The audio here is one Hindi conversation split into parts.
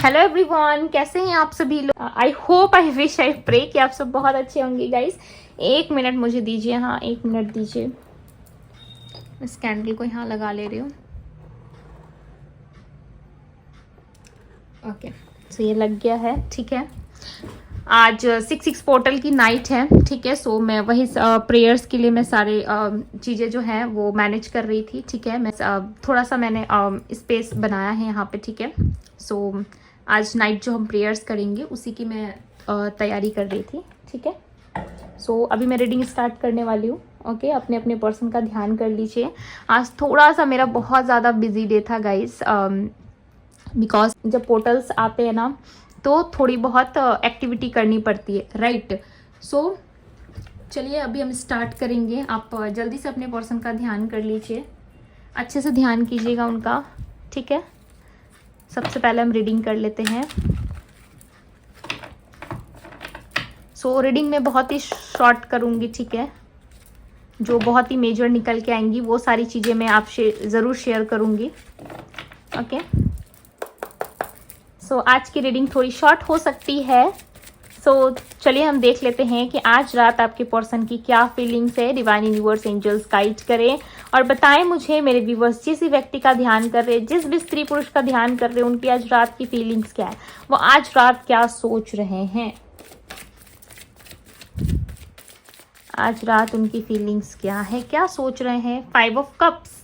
हेलो एवरीवन, कैसे हैं आप सभी लोग। I hope, I wish, I pray कि आप सब बहुत अच्छे होंगे गाइस। 1 मिनट मुझे दीजिए, हाँ 1 मिनट दीजिए। इस कैंडल को यहाँ लगा ले रही हूँ। ओके, सो ये लग गया है, ठीक है। आज 6/6 पोर्टल की नाइट है, ठीक है। सो मैं वही प्रेयर्स के लिए मैं सारे चीज़ें जो हैं वो मैनेज कर रही थी, ठीक है। मैं थोड़ा सा मैंने स्पेस बनाया है यहाँ पे, ठीक है। सो आज नाइट जो हम प्रेयर्स करेंगे उसी की मैं तैयारी कर रही थी, ठीक है। सो अभी मैं रीडिंग स्टार्ट करने वाली हूँ। ओके, अपने अपने पर्सन का ध्यान कर लीजिए। आज थोड़ा सा मेरा बहुत ज़्यादा बिजी डे था गाइस, बिकॉज जब पोर्टल्स आते हैं ना तो थोड़ी बहुत एक्टिविटी करनी पड़ती है, राइट। सो चलिए अभी हम स्टार्ट करेंगे। आप जल्दी से अपने पर्सन का ध्यान कर लीजिए, अच्छे से ध्यान कीजिएगा उनका, ठीक है। सबसे पहले हम रीडिंग कर लेते हैं। सो रीडिंग में बहुत ही शॉर्ट करूँगी, ठीक है। जो बहुत ही मेजर निकल के आएंगी वो सारी चीज़ें मैं आपसे ज़रूर शेयर करूँगी, ओके। सो आज की रीडिंग थोड़ी शॉर्ट हो सकती है। सो चलिए हम देख लेते हैं कि आज रात आपके पर्सन की क्या फीलिंग्स है। डिवाइन यूनिवर्स एंजल्स गाइड करें और बताएं मुझे, मेरे व्यूवर्स जिस व्यक्ति का ध्यान कर रहे हैं, जिस भी स्त्री पुरुष का ध्यान कर रहे हैं, उनकी आज रात की फीलिंग्स क्या है, वो आज रात क्या सोच रहे हैं। आज रात उनकी फीलिंग्स क्या है, क्या सोच रहे हैं। 5 ऑफ कप्स,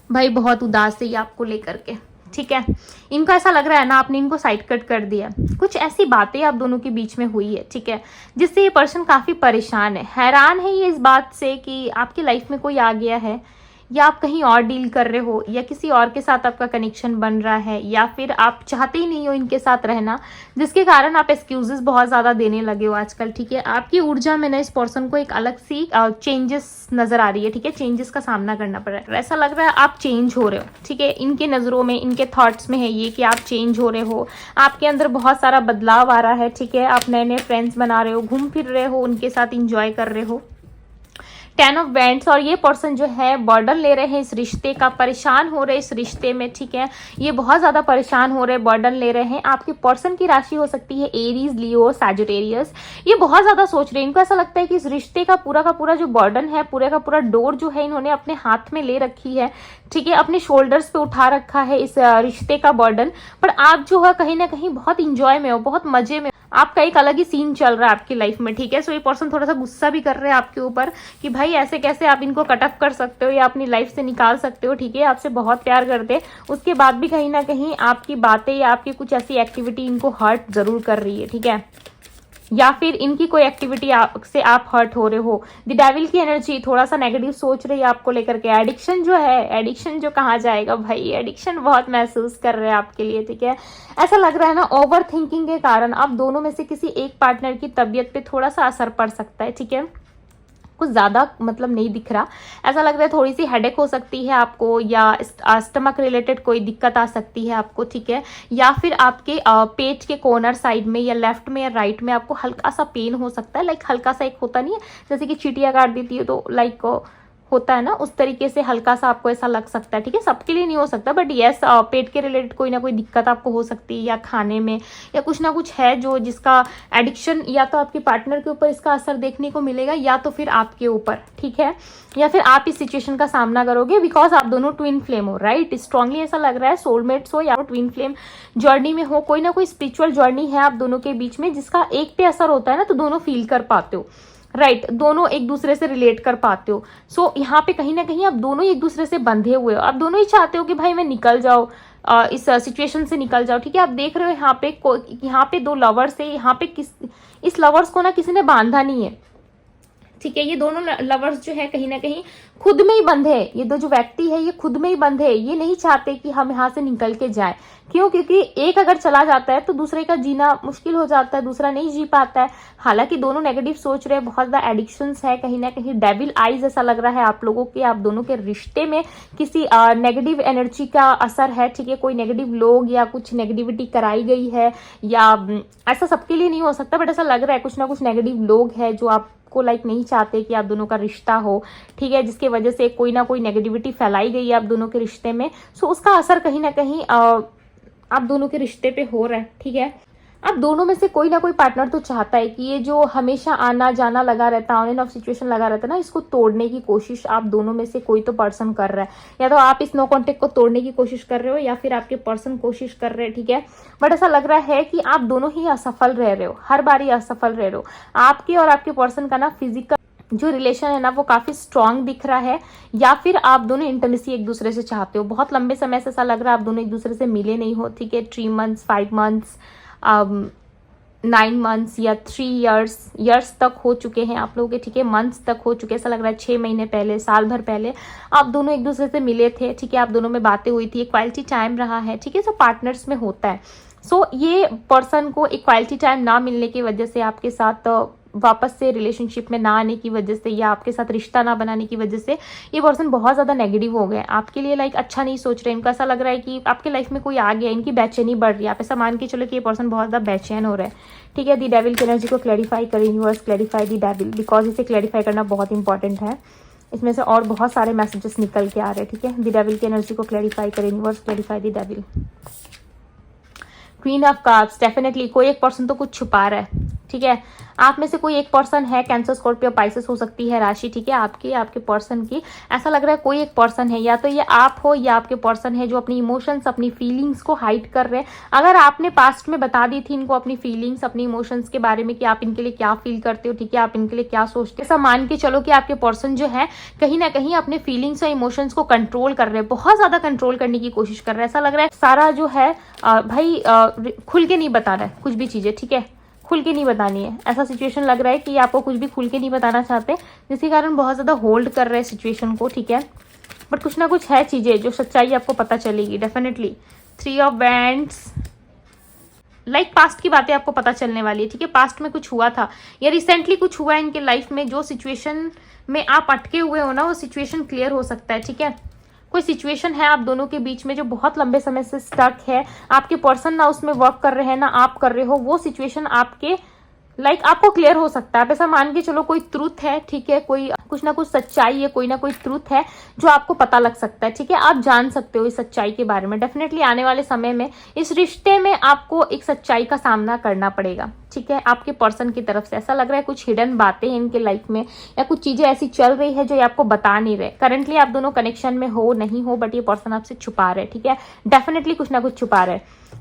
भाई बहुत उदास है ये आपको लेकर के, ठीक है। इनको ऐसा लग रहा है ना आपने इनको साइड कट कर दिया। कुछ ऐसी बातें आप दोनों के बीच में हुई है, ठीक है, जिससे ये पर्सन काफ़ी परेशान है, हैरान है ये इस बात से कि आपकी लाइफ में कोई आ गया है, या आप कहीं और डील कर रहे हो, या किसी और के साथ आपका कनेक्शन बन रहा है, या फिर आप चाहते ही नहीं हो इनके साथ रहना, जिसके कारण आप एक्सक्यूजेस बहुत ज़्यादा देने लगे हो आजकल, ठीक है। आपकी ऊर्जा में ना इस पर्सन को एक अलग सी चेंजेस नज़र आ रही है, ठीक है। चेंजेस का सामना करना पड़ रहा है, ऐसा लग रहा है आप चेंज हो रहे हो, ठीक है। इनके नज़रों में, इनके थॉट्स में है ये कि आप चेंज हो रहे हो, आपके अंदर बहुत सारा बदलाव आ रहा है, ठीक है। आप नए नए फ्रेंड्स बना रहे हो, घूम फिर रहे हो, उनके साथ इंजॉय कर रहे हो। 10 ऑफ वैंड्स, और ये पर्सन जो है बर्डन ले रहे हैं इस रिश्ते का, परेशान हो रहे हैं इस रिश्ते में, ठीक है। ये बहुत ज़्यादा परेशान हो रहे हैं, बर्डन ले रहे हैं। आपके पर्सन की राशि हो सकती है एरीज, लियो, सैजिटेरियस। ये बहुत ज़्यादा सोच रहे हैं, इनको ऐसा लगता है कि इस रिश्ते का पूरा जो बर्डन है, पूरे का पूरा डोर जो है इन्होंने अपने हाथ में ले रखी है, ठीक है। अपने शोल्डर्स पे उठा रखा है इस रिश्ते का बर्डन। पर आप जो है कहीं ना कहीं बहुत इंजॉय में हो, बहुत मजे में, आपका एक अलग ही सीन चल रहा है आपकी लाइफ में, ठीक है। सो ये पर्सन थोड़ा सा गुस्सा भी कर रहे हैं आपके ऊपर कि भाई ऐसे कैसे आप इनको कट ऑफ कर सकते हो या अपनी लाइफ से निकाल सकते हो, ठीक है। आपसे बहुत प्यार करते हैं, उसके बाद भी कहीं ना कहीं आपकी बातें या आपकी कुछ ऐसी एक्टिविटी इनको हर्ट जरूर कर रही है, ठीक है, या फिर इनकी कोई एक्टिविटी से आप हर्ट हो रहे हो। द डेविल की एनर्जी थोड़ा सा नेगेटिव सोच रही है आपको लेकर के। एडिक्शन जो है, एडिक्शन जो कहाँ जाएगा भाई, एडिक्शन बहुत महसूस कर रहे हैं आपके लिए, ठीक है। ऐसा लग रहा है ना ओवर थिंकिंग के कारण आप दोनों में से किसी एक पार्टनर की तबीयत पे थोड़ा सा असर पड़ सकता है, ठीक है। कुछ ज़्यादा मतलब नहीं दिख रहा, ऐसा लग रहा है थोड़ी सी हेडेक हो सकती है आपको, या स्टमक रिलेटेड कोई दिक्कत आ सकती है आपको, ठीक है। या फिर आपके पेट के कॉर्नर साइड में या लेफ्ट में या राइट में आपको हल्का सा पेन हो सकता है। लाइक हल्का सा, एक होता नहीं है जैसे कि चींटियां काट देती है तो लाइक होता है ना, उस तरीके से हल्का सा आपको ऐसा लग सकता है, ठीक है। सबके लिए नहीं हो सकता, बट यस पेट के रिलेटेड कोई ना कोई दिक्कत आपको हो सकती है, या खाने में, या कुछ ना कुछ है जो जिसका एडिक्शन, या तो आपके पार्टनर के ऊपर इसका असर देखने को मिलेगा, या तो फिर आपके ऊपर, ठीक है। या फिर आप इस सिचुएशन का सामना करोगे, बिकॉज आप दोनों ट्विन फ्लेम हो, राइट। स्ट्रांगली ऐसा लग रहा है सोलमेट्स हो या ट्विन फ्लेम जर्नी में हो, कोई ना कोई स्पिरिचुअल जर्नी है आप दोनों के बीच में, जिसका एक पे असर होता है ना तो दोनों फील कर पाते हो, राइट। दोनों एक दूसरे से रिलेट कर पाते हो। सो यहाँ पे कहीं ना कहीं आप दोनों एक दूसरे से बंधे हुए हो, आप दोनों ही चाहते हो कि भाई मैं निकल जाओ, इस सिचुएशन से निकल जाओ, ठीक है। आप देख रहे हो यहाँ पे 2 लवर्स है, यहाँ पे इस लवर्स को ना किसी ने बांधा नहीं है, ठीक है। ये दोनों लवर्स जो है कहीं ना कहीं खुद में ही बंधे है, ये दो जो व्यक्ति है ये खुद में ही बंधे है, ये नहीं चाहते कि हम यहाँ से निकल के जाए। क्यों? क्योंकि एक अगर चला जाता है तो दूसरे का जीना मुश्किल हो जाता है, दूसरा नहीं जी पाता है। हालांकि दोनों नेगेटिव सोच रहे हैं, बहुत ज्यादा एडिक्शंस है, कहीं ना कहीं डेविल आईज ऐसा लग रहा है आप लोगों के, आप दोनों के रिश्ते में किसी नेगेटिव एनर्जी का असर है, ठीक है। कोई नेगेटिव लोग या कुछ नेगेटिविटी कराई गई है, या ऐसा सबके लिए नहीं हो सकता, बट ऐसा लग रहा है कुछ ना कुछ नेगेटिव लोग है जो आपको लाइक नहीं चाहते कि आप दोनों का रिश्ता हो, ठीक है, जिसके वजह से कोई ना कोई नेगेटिविटी फैलाई गई है आप दोनों के रिश्ते में। सो उसका असर कहीं ना कहीं आप दोनों के रिश्ते पे हो रहा है, ठीक है। अब दोनों में से कोई ना कोई पार्टनर तो चाहता है कि ये जो हमेशा आना जाना लगा रहता है, ऑन एंड ऑफ सिचुएशन लगा रहता है ना, इसको तोड़ने की कोशिश आप दोनों में से कोई तो पर्सन कर रहा है। या तो आप इस नो कॉन्टेक्ट को तोड़ने की कोशिश कर रहे हो या फिर आपके पर्सन कोशिश कर रहे हैं, ठीक है। बट ऐसा लग रहा है कि आप दोनों ही असफल रह रहे हो, हर बार ही असफल रह रहे हो। आपके और आपके पर्सन का ना फिजिकल जो रिलेशन है ना वो काफी स्ट्रांग दिख रहा है, या फिर आप दोनों इंटीमेसी एक दूसरे से चाहते हो। बहुत लंबे समय से ऐसा लग रहा है आप दोनों एक दूसरे से मिले नहीं हो, ठीक है। 3 months, 5 months, 9 months या 3 years तक हो चुके हैं आप लोगों के, ठीक है। मंथ्स तक हो चुके, ऐसा लग रहा है 6 महीने पहले, साल भर पहले आप दोनों एक दूसरे से मिले थे, ठीक है। आप दोनों में बातें हुई थी, एक क्वालिटी टाइम रहा है, ठीक है। सो पार्टनर्स में होता है। सो ये पर्सन को एक क्वालिटी टाइम ना मिलने की वजह से, आपके साथ वापस से रिलेशनशिप में ना आने की वजह से, या आपके साथ रिश्ता ना बनाने की वजह से ये पर्सन बहुत ज़्यादा नेगेटिव हो गए आपके लिए। लाइक अच्छा नहीं सोच रहे। इनको ऐसा लग रहा है कि आपके लाइफ में कोई आ गया, इनकी बेचैनी बढ़ रही है। आप ऐसा मान के चलो कि ये पर्सन बहुत ज़्यादा बेचैन हो रहा है, ठीक है। दी डेविल की एनर्जी को क्लैरिफाई करें universe, clarify the devil, because इसे क्लैरिफाई करना बहुत इंपॉर्टेंट है। इसमें से और बहुत सारे मैसेजेस निकल के आ रहे हैं, ठीक है। दी डेविल की एनर्जी को क्लैरिफाई करें universe, clarify the devil. Queen of cups, definitely कोई एक पर्सन तो कुछ छुपा रहा है, ठीक है। आप में से कोई एक पर्सन है, कैंसर, स्कॉर्पियो, पाइसेस हो सकती है राशि, ठीक है। आपके पर्सन की ऐसा लग रहा है कोई एक पर्सन है, या तो ये आप हो या आपके पर्सन है जो अपनी इमोशंस, अपनी फीलिंग्स को हाइड कर रहे हैं। अगर आपने पास्ट में बता दी थी इनको अपनी फीलिंग्स, अपनी इमोशंस के बारे में कि आप इनके लिए क्या फील करते हो, ठीक है, आप इनके लिए क्या सोचते हो, ऐसा मान के चलो कि आपके पर्सन जो है कहीं ना कहीं अपने फीलिंग्स और इमोशंस को कंट्रोल कर रहे हैं, बहुत ज्यादा कंट्रोल करने की कोशिश कर रहे हैं। ऐसा लग रहा है सारा जो है भाई खुल के नहीं बता रहा है कुछ भी चीजें, ठीक है, खुल के नहीं बतानी है। ऐसा सिचुएशन लग रहा है कि आपको कुछ भी खुल के नहीं बताना चाहते, जिसके कारण बहुत ज़्यादा होल्ड कर रहे हैं सिचुएशन को, ठीक है। बट कुछ ना कुछ है चीज़ें जो सच्चाई आपको पता चलेगी definitely. 3 of Wands, like past की बातें आपको पता चलने वाली है, ठीक है। पास्ट में कुछ हुआ था या रिसेंटली कुछ हुआ है इनके लाइफ में, जो सिचुएशन में आप अटके हुए हो ना वो सिचुएशन क्लियर हो सकता है, ठीक है। कोई सिचुएशन है आप दोनों के बीच में जो बहुत लंबे समय से स्टक है, आपके पर्सन ना उसमें वर्क कर रहे हैं ना आप कर रहे हो, वो सिचुएशन आपके लाइक आपको क्लियर हो सकता है। आप ऐसा मान के चलो कोई ट्रूथ है, ठीक है, कोई कुछ ना कुछ सच्चाई है, कोई ना कोई ट्रूथ है जो आपको पता लग सकता है, ठीक है। आप जान सकते हो इस सच्चाई के बारे में। डेफिनेटली आने वाले समय में इस रिश्ते में आपको एक सच्चाई का सामना करना पड़ेगा, ठीक है। आपके पर्सन की तरफ से ऐसा लग रहा है कुछ हिडन बातें हैं इनके लाइफ में, या कुछ चीजें ऐसी चल रही है जो ये आपको बता नहीं रहे। करंटली आप दोनों कनेक्शन में हो नहीं हो, बट ये पर्सन आपसे छुपा रहे, ठीक है। डेफिनेटली कुछ ना कुछ छुपा रहे।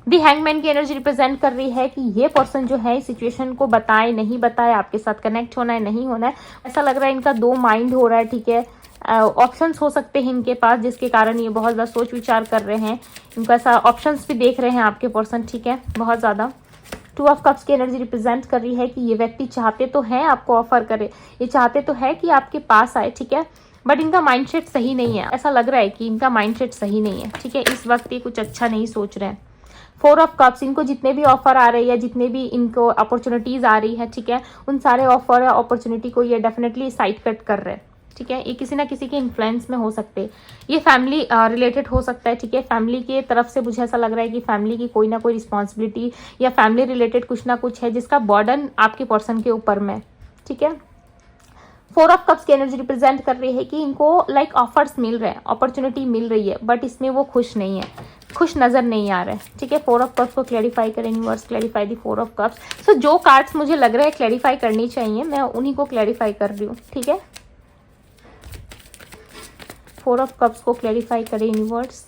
दी हैंगमैन की एनर्जी रिप्रेजेंट कर रही है कि ये पर्सन जो है इस सिचुएशन को बताए नहीं बताए, आपके साथ कनेक्ट होना है नहीं होना है। ऐसा लग रहा है इनका 2 माइंड हो रहा है, ठीक है। ऑप्शंस हो सकते हैं इनके पास, जिसके कारण ये बहुत ज़्यादा सोच विचार कर रहे हैं। इनको ऐसा ऑप्शंस भी देख रहे हैं आपके पर्सन, ठीक है, बहुत ज़्यादा। 2 of Cups की एनर्जी रिप्रेजेंट कर रही है कि ये व्यक्ति चाहते तो हैं आपको ऑफर करे, ये चाहते तो है कि आपके पास आए, ठीक है, बट इनका माइंडसेट सही नहीं है। ऐसा लग रहा है कि इनका माइंडसेट सही नहीं है, ठीक है। इस वक्त ये कुछ अच्छा नहीं सोच रहे हैं। 4 of Cups, इनको जितने भी ऑफर आ रहे हैं या जितने भी इनको अपॉर्चुनिटीज आ रही है, ठीक है, उन सारे ऑफर या अपॉर्चुनिटी को ये डेफिनेटली साइड कट कर रहे हैं, ठीक है। ये किसी ना किसी के इन्फ्लुएंस में हो सकते हैं, ये फैमिली रिलेटेड हो सकता है, ठीक है। फैमिली के तरफ से मुझे ऐसा लग रहा है कि फैमिली की कोई ना कोई रिस्पॉन्सिबिलिटी या फैमिली रिलेटेड कुछ ना कुछ है जिसका बर्डन आपके पर्सन के ऊपर में, ठीक है। 4 of Cups की एनर्जी रिप्रेजेंट कर रही है कि इनको लाइक ऑफर्स मिल रहे हैं, अपॉर्चुनिटी मिल रही है, बट इसमें वो खुश नहीं है, खुश नजर नहीं आ रहा है, ठीक है। 4 of Cups को क्लैरिफाई करें universe, clarify the 4 of Cups। सो जो कार्ड्स मुझे लग रहा है क्लैरिफाई करनी चाहिए, मैं उन्हीं को क्लैरिफाई कर रही हूँ, ठीक है। 4 of Cups को क्लैरिफाई करें universe.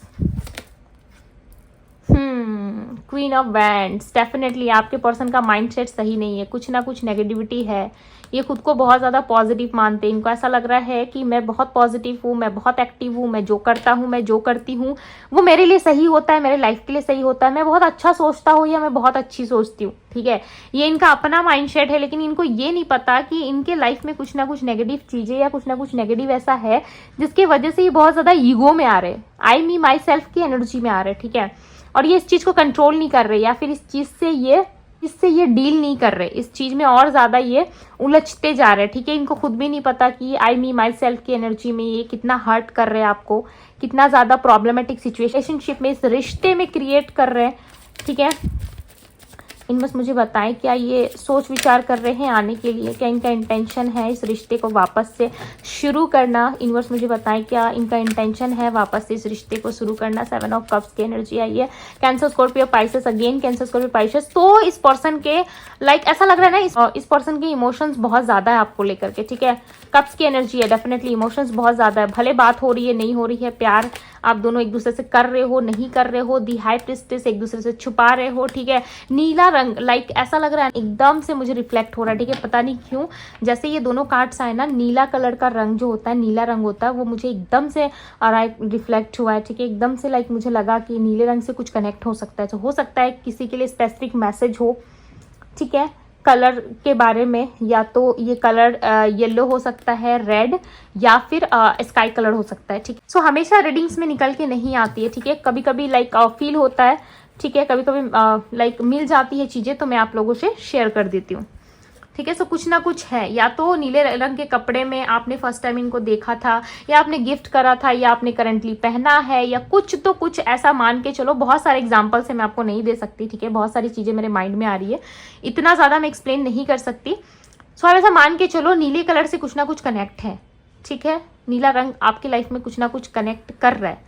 Queen of wands, definitely आपके पर्सन का माइंडसेट सही नहीं है, कुछ ना कुछ नेगेटिविटी है। ये खुद को बहुत ज़्यादा पॉजिटिव मानते हैं, इनको ऐसा लग रहा है कि मैं बहुत पॉजिटिव हूँ, मैं बहुत एक्टिव हूँ, मैं जो करता हूँ, मैं जो करती हूँ वो मेरे लिए सही होता है, मेरे लाइफ के लिए सही होता है, मैं बहुत अच्छा सोचता हूँ या मैं बहुत अच्छी सोचती हूँ, ठीक है। ये इनका अपना माइंडसेट है, लेकिन इनको ये नहीं पता कि इनके लाइफ में कुछ ना कुछ नेगेटिव चीज़ें या कुछ ना कुछ नेगेटिव ऐसा है जिसकी वजह से ये बहुत ज़्यादा ईगो में आ रहे, आई मी माई सेल्फ की एनर्जी में आ रहे, ठीक है। और ये इस चीज़ को कंट्रोल नहीं कर रहे, या फिर इस चीज़ से ये डील नहीं कर रहे, इस चीज़ में और ज़्यादा ये उलझते जा रहे हैं, ठीक है। इनको खुद भी नहीं पता कि आई मी माई सेल्फ की एनर्जी में ये कितना हर्ट कर रहे हैं आपको, कितना ज़्यादा प्रॉब्लमेटिक सिचुएशनशिप में, इस रिश्ते में क्रिएट कर रहे हैं, ठीक है। यूनिवर्स मुझे बताएं क्या ये सोच विचार कर रहे हैं आने के लिए, क्या इनका इंटेंशन है इस रिश्ते को वापस से शुरू करना। यूनिवर्स मुझे बताएं क्या इनका इंटेंशन है वापस से इस रिश्ते को शुरू करना। 7 ऑफ कप्स की एनर्जी आई है। Cancer, Scorpio, Pisces, again cancer, Scorpio, Pisces. तो इस पर्सन के ऐसा लग रहा है ना इस पर्सन के इमोशंस बहुत ज्यादा है आपको लेकर के, ठीक है। कप्स की एनर्जी है, डेफिनेटली इमोशंस बहुत ज्यादा है। भले बात हो रही है नहीं हो रही है, प्यार आप दोनों एक दूसरे से कर रहे हो नहीं कर रहे हो, दी हाई प्रिस्टेस एक दूसरे से छुपा रहे हो, ठीक है। नीला रंग ऐसा लग रहा है एकदम से मुझे रिफ्लेक्ट हो रहा है, ठीक है। पता नहीं क्यों जैसे ये दोनों कार्ड्स आए ना, नीला कलर का रंग जो होता है, नीला रंग होता है, वो मुझे एकदम से रिफ्लेक्ट हुआ है, ठीक है। एकदम से मुझे लगा कि नीले रंग से कुछ कनेक्ट हो सकता है। तो हो सकता है किसी के लिए स्पेसिफिक मैसेज हो, ठीक है, कलर के बारे में। या तो ये कलर येलो हो सकता है, रेड, या फिर स्काई कलर हो सकता है, ठीक है। सो हमेशा रीडिंग्स में निकल के नहीं आती है, ठीक है। कभी कभी फील होता है, ठीक है, कभी कभी मिल जाती है चीज़ें, तो मैं आप लोगों से शेयर कर देती हूँ, ठीक है। सो कुछ ना कुछ है, या तो नीले रंग के कपड़े में आपने फर्स्ट टाइम इनको देखा था, या आपने गिफ्ट करा था, या आपने करंटली पहना है, या कुछ ऐसा मान के चलो। बहुत सारे एग्जांपल्स है, मैं आपको नहीं दे सकती, ठीक है। बहुत सारी चीजें मेरे माइंड में आ रही है, इतना ज्यादा मैं एक्सप्लेन नहीं कर सकती। सो आप ऐसा मान के चलो नीले कलर से कुछ ना कुछ कनेक्ट है, ठीक है। नीला रंग आपकी लाइफ में कुछ ना कुछ कनेक्ट कर रहा है,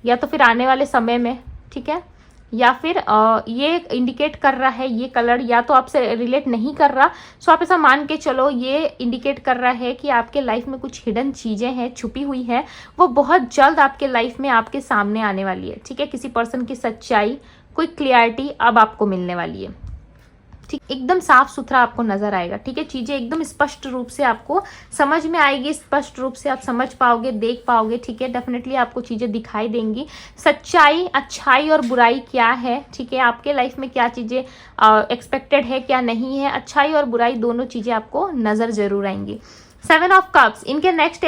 या तो फिर आने वाले समय में, ठीक है, या फिर ये इंडिकेट कर रहा है ये कलर या तो आपसे रिलेट नहीं कर रहा। सो आप ऐसा मान के चलो ये इंडिकेट कर रहा है कि आपके लाइफ में कुछ हिडन चीज़ें हैं, छुपी हुई है, वो बहुत जल्द आपके लाइफ में आपके सामने आने वाली है, ठीक है। किसी पर्सन की सच्चाई, कोई क्लियरिटी अब आपको मिलने वाली है, ठीक। एकदम साफ सुथरा आपको नजर आएगा, ठीक है। चीजें एकदम स्पष्ट रूप से आपको समझ में आएगी, स्पष्ट रूप से आप समझ पाओगे, देख पाओगे, ठीक है। डेफिनेटली आपको चीजें दिखाई देंगी, सच्चाई, अच्छाई और बुराई क्या है, ठीक है। आपके लाइफ में क्या चीजें एक्सपेक्टेड है, क्या नहीं है, अच्छाई और बुराई दोनों चीजें आपको नजर जरूर आएंगी। 7 ऑफ कप्स, इनके नेक्स्ट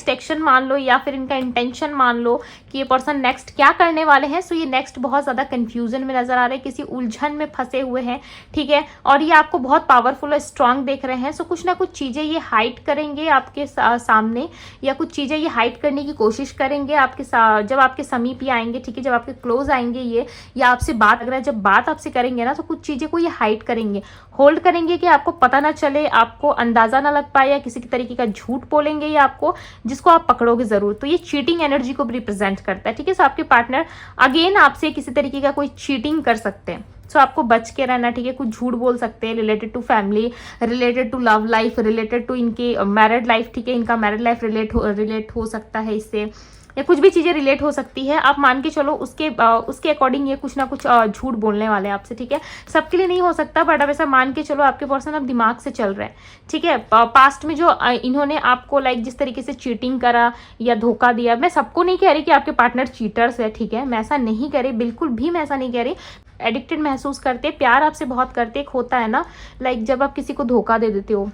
एक्शन मान लो, या फिर इनका इंटेंशन मान लो कि ये पर्सन नेक्स्ट क्या करने वाले हैं। सो ये नेक्स्ट बहुत ज्यादा कंफ्यूजन में नजर आ रहे हैं, किसी उलझन में फंसे हुए हैं, ठीक है। और ये आपको बहुत पावरफुल और स्ट्रांग देख रहे हैं। सो कुछ ना कुछ चीजें ये हाइड करेंगे आपके सामने, या कुछ चीजें ये हाइड करने की कोशिश करेंगे आपके जब आपके समीप ये आएंगे, ठीक है, जब आपके क्लोज आएंगे ये, या आपसे बात अगर जब बात आपसे करेंगे ना, तो कुछ चीजें को ये हाइड करेंगे, होल्ड करेंगे कि आपको पता ना चले, आपको अंदाजा ना लग पाए, या किसी तरीके का झूठ बोलेंगे या आपको, जिसको आप पकड़ोगे जरूर। तो ये चीटिंग एनर्जी को रिप्रेजेंट करता है, ठीक है। सो आपके पार्टनर अगेन आपसे किसी तरीके का कोई चीटिंग कर सकते हैं। सो आपको बच के रहना, ठीक है। कुछ झूठ बोल सकते हैं related to family, related to love life, related to इनकी मैरिड लाइफ, ठीक है। इनका मैरिड लाइफ रिलेट हो सकता है इससे, या कुछ भी चीजें रिलेट हो सकती है। आप मान के चलो उसके अकॉर्डिंग ये कुछ ना कुछ झूठ बोलने वाले हैं आपसे, ठीक है। सबके लिए नहीं हो सकता, बट अब ऐसा मान के चलो आपके पर्सन अब दिमाग से चल रहे हैं, ठीक है। पास्ट में जो इन्होंने आपको जिस तरीके से चीटिंग करा या धोखा दिया, मैं सबको नहीं कह रही कि आपके पार्टनर चीटर्स है, ठीक है। मैं ऐसा नहीं कह रही, बिल्कुल भी मैं ऐसा नहीं कह रही। एडिक्टेड महसूस करते, प्यार आपसे बहुत करते, एक होता है ना जब आप किसी को धोखा दे देते हो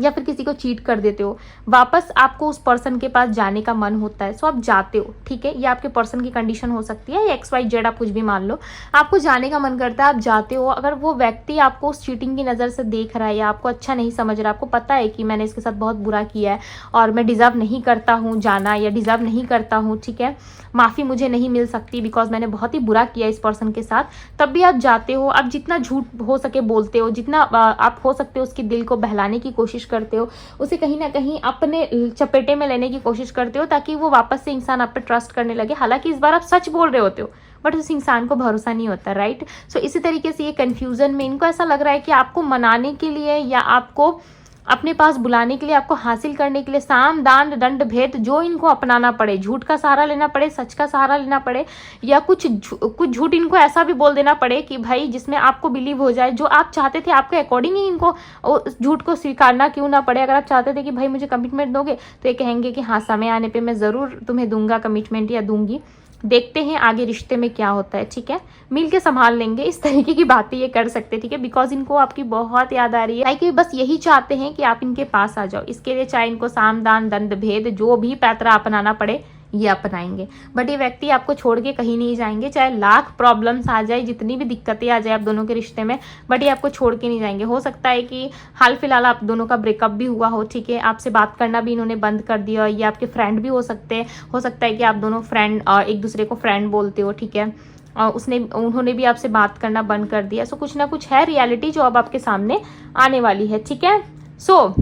या फिर किसी को चीट कर देते हो, वापस आपको उस पर्सन के पास जाने का मन होता है। सो आप जाते हो, ठीक है। ये आपके पर्सन की कंडीशन हो सकती है, या XYZ आप कुछ भी मान लो, आपको जाने का मन करता है, आप जाते हो। अगर वो व्यक्ति आपको उस चीटिंग की नज़र से देख रहा है, या आपको अच्छा नहीं समझ रहा, आपको पता है कि मैंने इसके साथ बहुत बुरा किया है और मैं डिज़र्व नहीं करता हूँ जाना, या डिज़र्व नहीं करता हूँ, ठीक है, माफ़ी मुझे नहीं मिल सकती बिकॉज मैंने बहुत ही बुरा किया इस पर्सन के साथ, तब भी आप जाते हो। आप जितना झूठ हो सके बोलते हो, जितना आप हो सकते हो उसके दिल को बहलाने की कोशिश करते हो, उसे कहीं ना कहीं अपने चपेटे में लेने की कोशिश करते हो, ताकि वो वापस से इंसान आप पे ट्रस्ट करने लगे। हालांकि इस बार आप सच बोल रहे होते हो, बट उस इंसान को भरोसा नहीं होता, राइट। सो इसी तरीके से ये कंफ्यूजन में इनको ऐसा लग रहा है कि आपको मनाने के लिए, या आपको अपने पास बुलाने के लिए, आपको हासिल करने के लिए साम दान दंड भेद जो इनको अपनाना पड़े, झूठ का सहारा लेना पड़े, सच का सहारा लेना पड़े, या कुछ झूठ इनको ऐसा भी बोल देना पड़े कि भाई जिसमें आपको बिलीव हो जाए, जो आप चाहते थे आपके अकॉर्डिंग ही इनको झूठ को स्वीकारना क्यों ना पड़े। अगर आप चाहते थे कि भाई मुझे कमिटमेंट दोगे, तो ये कहेंगे कि हाँ समय आने पर मैं ज़रूर तुम्हें दूंगा कमिटमेंट या दूंगी, देखते हैं आगे रिश्ते में क्या होता है, ठीक है, मिल के संभाल लेंगे। इस तरीके की बातें ये कर सकते हैं, ठीक है, बिकॉज इनको आपकी बहुत याद आ रही है, कि बस यही चाहते हैं कि आप इनके पास आ जाओ। इसके लिए चाहे इनको साम दान दंड भेद जो भी पैतरा अपनाना पड़े ये अपनाएंगे, बट ये व्यक्ति आपको छोड़ के कहीं नहीं जाएंगे, चाहे लाख प्रॉब्लम्स आ जाए, जितनी भी दिक्कतें आ जाए आप दोनों के रिश्ते में, बट ये आपको छोड़ के नहीं जाएंगे। हो सकता है कि हाल फिलहाल आप दोनों का ब्रेकअप भी हुआ हो, ठीक है, आपसे बात करना भी इन्होंने बंद कर दिया, ये आपके फ्रेंड भी हो सकते हैं, हो सकता है कि आप दोनों फ्रेंड एक दूसरे को फ्रेंड बोलते हो, ठीक है, उन्होंने भी आपसे बात करना बंद कर दिया। सो कुछ ना कुछ है रियलिटी जो अब आपके सामने आने वाली है, ठीक है। सो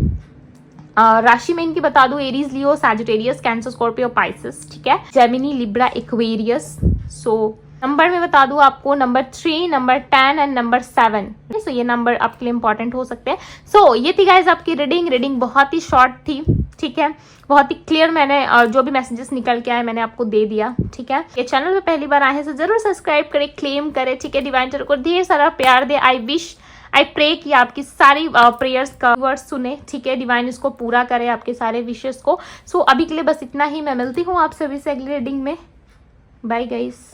राशि में इनकी बता दूं, एरीज, लियो, सैजिटेरियस, कैंसर, स्कॉर्पियो, पाइसेस, ठीक है, Gemini, Libra, Aquarius. So number में बता दूं आपको, नंबर 3, नंबर 10 एंड नंबर 7। सो ये नंबर आपके लिए इंपॉर्टेंट हो सकते हैं। सो ये थी गाइज आपकी रीडिंग बहुत ही शॉर्ट थी, ठीक है, बहुत ही क्लियर। मैंने जो भी मैसेजेस निकल के आए मैंने आपको दे दिया, ठीक है। ये चैनल पे पहली बार आए हैं तो जरूर सब्सक्राइब करें, क्लेम करें, ठीक है। डिवाइन टैरो को ढेर सारा प्यार दे। आई प्रे कि आपकी सारी प्रेयर्स का वर्ड्स सुने, ठीक है। डिवाइन इसको पूरा करे, आपके सारे विशेस को। सो अभी के लिए बस इतना ही। मैं मिलती हूँ आपसे अभी से अगली रीडिंग में। Bye guys.